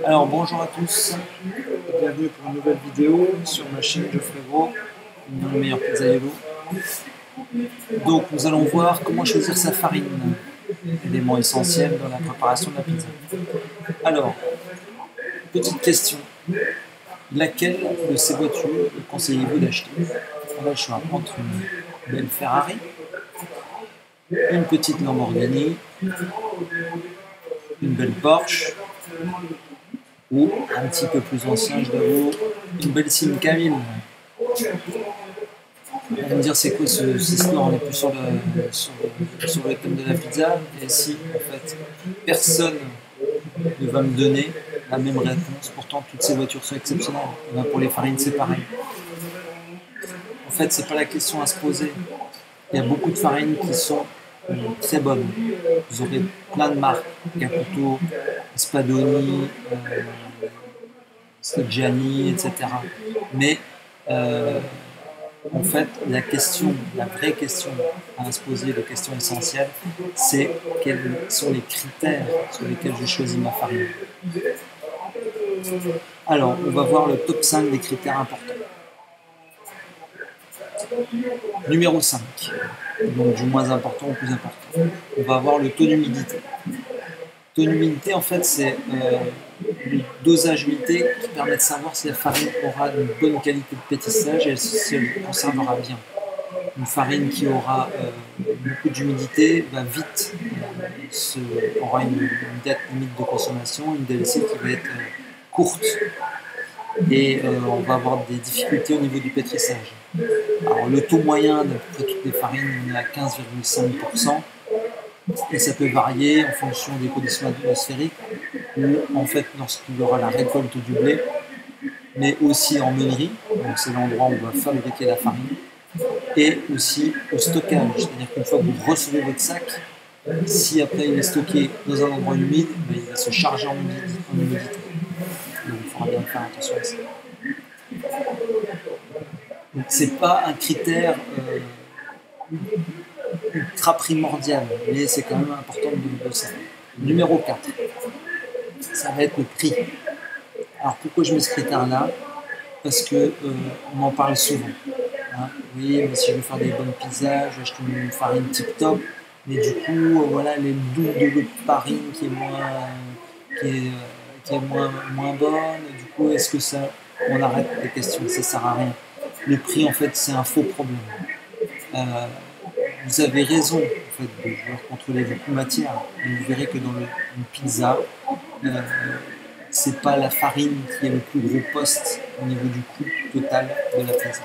Alors bonjour à tous, bienvenue pour une nouvelle vidéo sur ma chaîne Geoffrey Gros, le meilleur pizzaïolo. Donc nous allons voir comment choisir sa farine, élément essentiel dans la préparation de la pizza. Alors, petite question, laquelle de ces voitures conseillez-vous d'acheter? On a le choix entre une belle Ferrari, une petite Lamborghini, une belle Porsche, ou un petit peu plus ancien, je l'avoue, une belle Simca 1000. On va me dire c'est quoi ce slogan, on est plus sur le thème de la pizza, et si en fait personne ne va me donner la même réponse, pourtant toutes ces voitures sont exceptionnelles. Et pour les farines c'est pareil. En fait c'est pas la question à se poser. Il y a beaucoup de farines qui sont très bonnes. Vous aurez plein de marques, Caputo, Spadoni, Staggiani, etc. Mais en fait, la vraie question à se poser, la question essentielle, c'est quels sont les critères sur lesquels je choisis ma farine. Alors, on va voir le top 5 des critères importants. Numéro 5, donc du moins important au plus important, on va avoir le taux d'humidité. Le taux d'humidité, en fait, c'est le dosage humidité qui permet de savoir si la farine aura une bonne qualité de pétissage et si elle conservera bien. Une farine qui aura beaucoup d'humidité va vite aura une date limite de consommation, une DLC qui va être courte. Et on va avoir des difficultés au niveau du pétrissage. Alors le taux moyen d'à peu près toutes les farines, on est à 15,5%, et ça peut varier en fonction des conditions atmosphériques, ou en fait lorsqu'il y aura la récolte du blé, mais aussi en meunerie, donc c'est l'endroit où on va fabriquer la farine, et aussi au stockage, c'est-à-dire qu'une fois que vous recevez votre sac, si après il est stocké dans un endroit humide, il va se charger en humidité. Donc il faudra bien faire attention à ça. Donc c'est pas un critère ultra primordial, mais c'est quand même important de le savoir. Numéro 4, ça va être le prix. Alors pourquoi je mets ce critère-là? Parce que on en parle souvent. Hein. Oui, mais si je veux faire des bonnes pizzas, je vais acheter une farine tip top, mais du coup, voilà, elle est le double de l'autre farine qui est moins bonne. Du coup, est-ce que ça, on arrête les questions, ça sert à rien. Le prix, en fait, c'est un faux problème. Vous avez raison, en fait, de vouloir contrôler vos coûts matières. Et vous verrez que dans une pizza, c'est pas la farine qui est le plus gros poste au niveau du coût total de la pizza.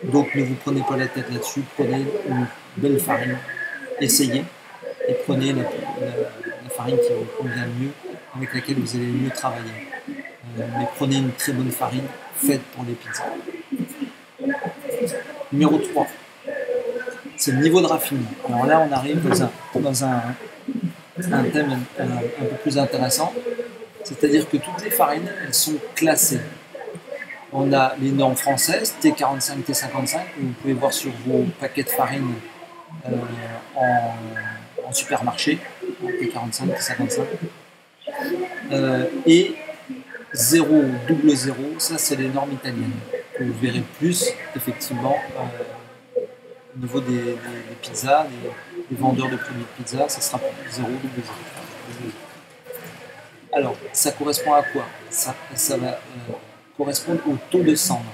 Donc ne vous prenez pas la tête là-dessus, prenez une belle farine, essayez, et prenez la farine qui vous convient le mieux, avec laquelle vous allez mieux travailler. Mais prenez une très bonne farine faite pour les pizzas. Numéro 3, c'est le niveau de raffinement. Alors là, on arrive dans un thème un peu plus intéressant, c'est-à-dire que toutes les farines, elles sont classées. On a les normes françaises, T45, T55, que vous pouvez voir sur vos paquets de farine en supermarché, T45, T55. Et 0, double 0, ça c'est les normes italiennes. Vous verrez plus, effectivement, au niveau des pizzas, des vendeurs de produits de pizza, ça sera 0, double 0. Alors, ça correspond à quoi? Ça va correspondre au taux de cendre.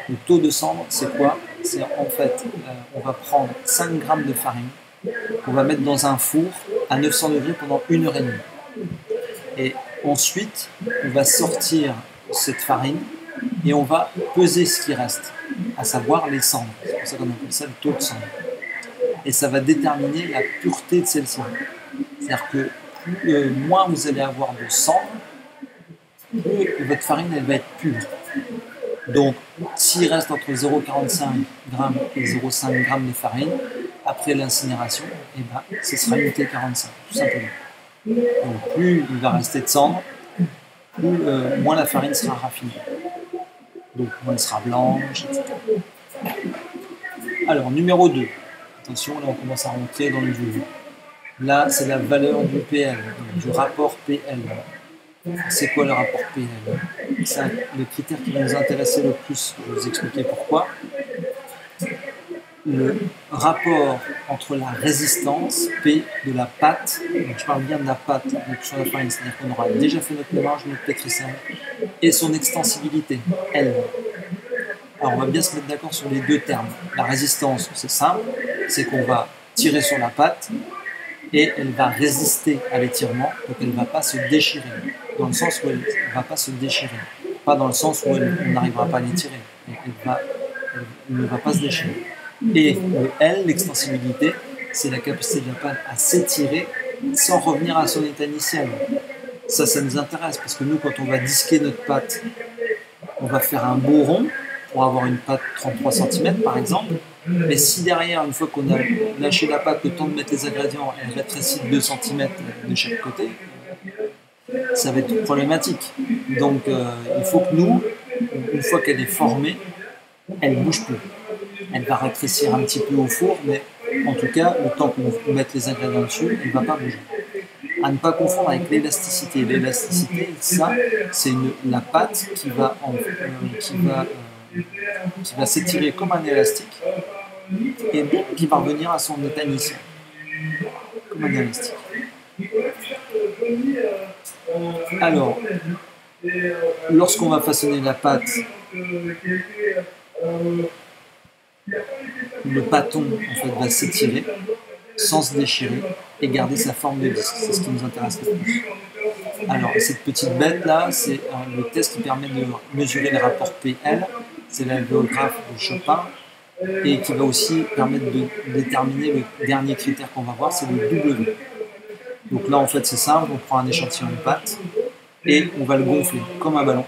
Le taux de cendre, c'est quoi? C'est en fait, on va prendre 5 grammes de farine qu'on va mettre dans un four à 900 degrés pendant 1 heure et demie. Et ensuite, on va sortir cette farine et on va peser ce qui reste, à savoir les cendres. C'est pour ça qu'on appelle ça le taux de cendre. Et ça va déterminer la pureté de celle-ci. C'est-à-dire que moins vous allez avoir de cendre, plus votre farine elle va être pure. Donc, s'il reste entre 0,45 g et 0,5 g de farine, après l'incinération, ce sera une T45, tout simplement. Donc, plus il va rester de cendre, moins la farine sera raffinée. Donc, moins elle sera blanche, etc. Alors, numéro 2. Attention, là, on commence à rentrer dans le vif. Là, c'est la valeur du PL, donc du rapport PL. C'est quoi le rapport PL? C'est le critère qui va nous intéresser le plus. Je vais vous expliquer pourquoi. Le rapport entre la résistance P de la pâte, donc je parle bien de la pâte donc sur la farine, c'est-à-dire qu'on aura déjà fait notre mélange, notre pétrissage, et son extensibilité, L. Alors on va bien se mettre d'accord sur les deux termes. La résistance, c'est simple, c'est qu'on va tirer sur la pâte et elle va résister à l'étirement, donc elle ne va pas se déchirer, dans le sens où elle ne va pas se déchirer, pas dans le sens où on n'arrivera pas à l'étirer, elle ne va pas se déchirer. Et le L, l'extensibilité, c'est la capacité de la pâte à s'étirer sans revenir à son état initial. Ça nous intéresse parce que nous, quand on va disquer notre pâte, on va faire un beau rond pour avoir une pâte 33 cm par exemple. Mais si derrière, une fois qu'on a lâché la pâte, le temps de mettre les ingrédients, elle rétrécit de 2 cm de chaque côté, ça va être problématique. Donc il faut que nous, une fois qu'elle est formée, elle ne bouge plus. Elle va rétrécir un petit peu au four, mais en tout cas, le temps qu'on mette les ingrédients dessus, elle ne va pas bouger. À ne pas confondre avec l'élasticité. L'élasticité, ça, c'est la pâte qui va s'étirer comme un élastique et donc qui va revenir à son état initial, comme un élastique. Alors, lorsqu'on va façonner la pâte, le pâton en fait, va s'étirer sans se déchirer et garder sa forme de disque. C'est ce qui nous intéresse le plus. Alors, cette petite bête-là, c'est le test qui permet de mesurer les rapports PL. C'est l'alvéographe de Chopin et qui va aussi permettre de déterminer le dernier critère qu'on va voir, c'est le W. Donc là, en fait, c'est simple. On prend un échantillon de pâte et on va le gonfler comme un ballon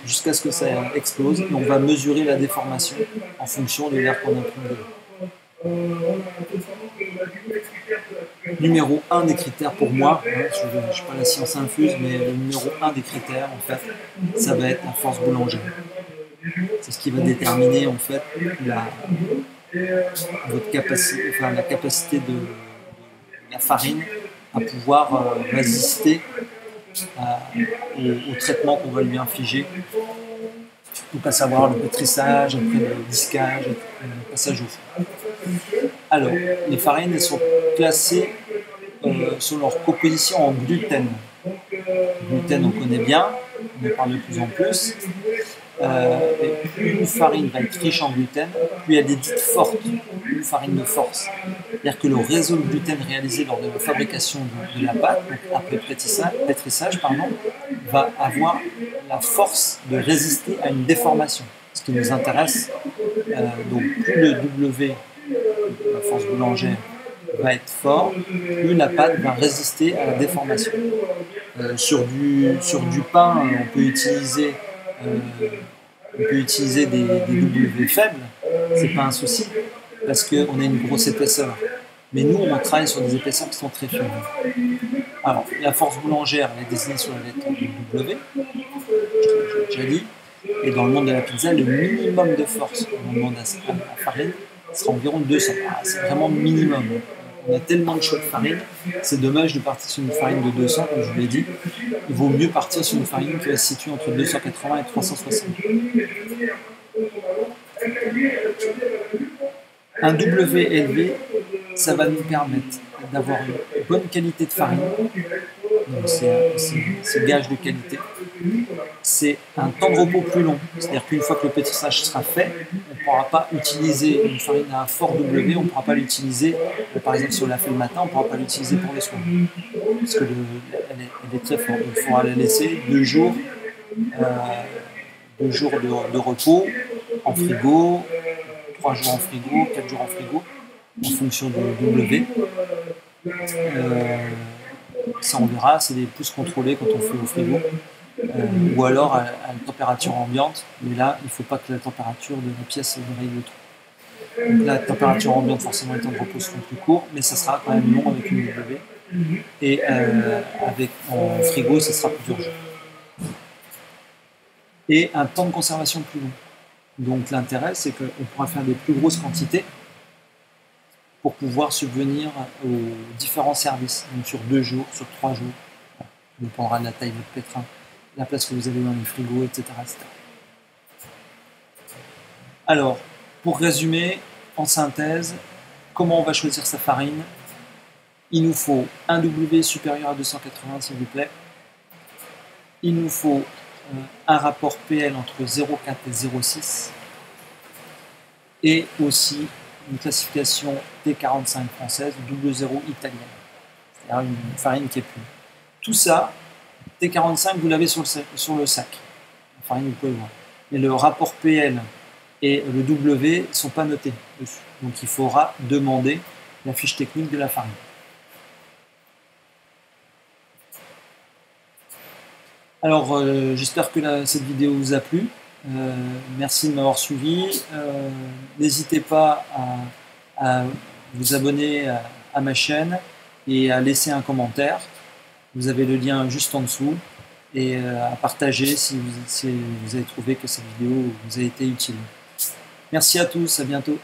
jusqu'à ce que ça explose et on va mesurer la déformation en fonction de l'air qu'on imprime dedans. Numéro 1 des critères pour moi, je ne suis pas la science infuse, mais le numéro 1 des critères, en fait, ça va être la force boulangère. C'est ce qui va déterminer en fait votre capacité, enfin, la capacité de la farine à pouvoir résister au traitement qu'on va lui infliger. Donc à savoir le pétrissage, après le disquage, le passage au four. Alors, les farines elles sont classées sur leur composition en gluten. Le gluten, on connaît bien, on en parle de plus en plus. Et plus une farine va être riche en gluten, plus elle est dite forte, une farine de force. C'est-à-dire que le réseau de gluten réalisé lors de la fabrication de la pâte, donc après pétrissage, va avoir la force de résister à une déformation. Ce qui nous intéresse, donc plus le W, la force boulangère, va être fort, plus la pâte va résister à la déformation. Sur du pain, on peut utiliser des W faibles, c'est pas un souci, parce qu'on a une grosse épaisseur. Mais nous, on travaille sur des épaisseurs qui sont très fines. Alors, la force boulangère, elle est désignée sur la lettre W, je l'ai déjà dit, et dans le monde de la pizza, le minimum de force dans le monde de la farine sera environ 200. C'est vraiment minimum. On a tellement de choix de farine, c'est dommage de partir sur une farine de 200, comme je vous l'ai dit. Il vaut mieux partir sur une farine qui va se situer entre 280 et 360. Un W élevé, ça va nous permettre d'avoir une bonne qualité de farine. Donc c'est gage de qualité. C'est un temps de repos plus long. C'est-à-dire qu'une fois que le pétrissage sera fait, on ne pourra pas utiliser une farine à un fort W, on ne pourra pas l'utiliser, par exemple si on l'a fait le matin, on ne pourra pas l'utiliser pour le soir. Parce qu'elle est très forte. Il faudra la laisser 2 jours, de repos en frigo, 3 jours en frigo, 4 jours en frigo, en fonction du W. Ça on verra, c'est des pousses contrôlées quand on fait au frigo, ou alors à une température ambiante, mais là il ne faut pas que la température de la pièce varie de trop. Donc la température ambiante, forcément les temps de repos seront plus courts, mais ça sera quand même long avec une W, et en frigo ça sera plusieurs jours. Et un temps de conservation plus long. Donc l'intérêt c'est qu'on pourra faire des plus grosses quantités pour pouvoir subvenir aux différents services, donc sur 2 jours, sur 3 jours. dépendra de la taille de votre pétrin, la place que vous avez dans les frigos, etc. etc. Alors, pour résumer, en synthèse, comment on va choisir sa farine? Il nous faut un W supérieur à 280, s'il vous plaît. Il nous faut un rapport PL entre 0,4 et 0,6. Et aussi une classification T45 française, double 0 italienne. C'est-à-dire une farine qui est pure. Tout ça, T45, vous l'avez sur le sac. La farine, vous pouvez le voir. Mais le rapport PL et le W ne sont pas notés dessus. Donc il faudra demander la fiche technique de la farine. Alors j'espère que cette vidéo vous a plu. Merci de m'avoir suivi. N'hésitez pas à vous abonner à ma chaîne et à laisser un commentaire. Vous avez le lien juste en dessous et à partager si vous avez trouvé que cette vidéo vous a été utile. Merci à tous, à bientôt.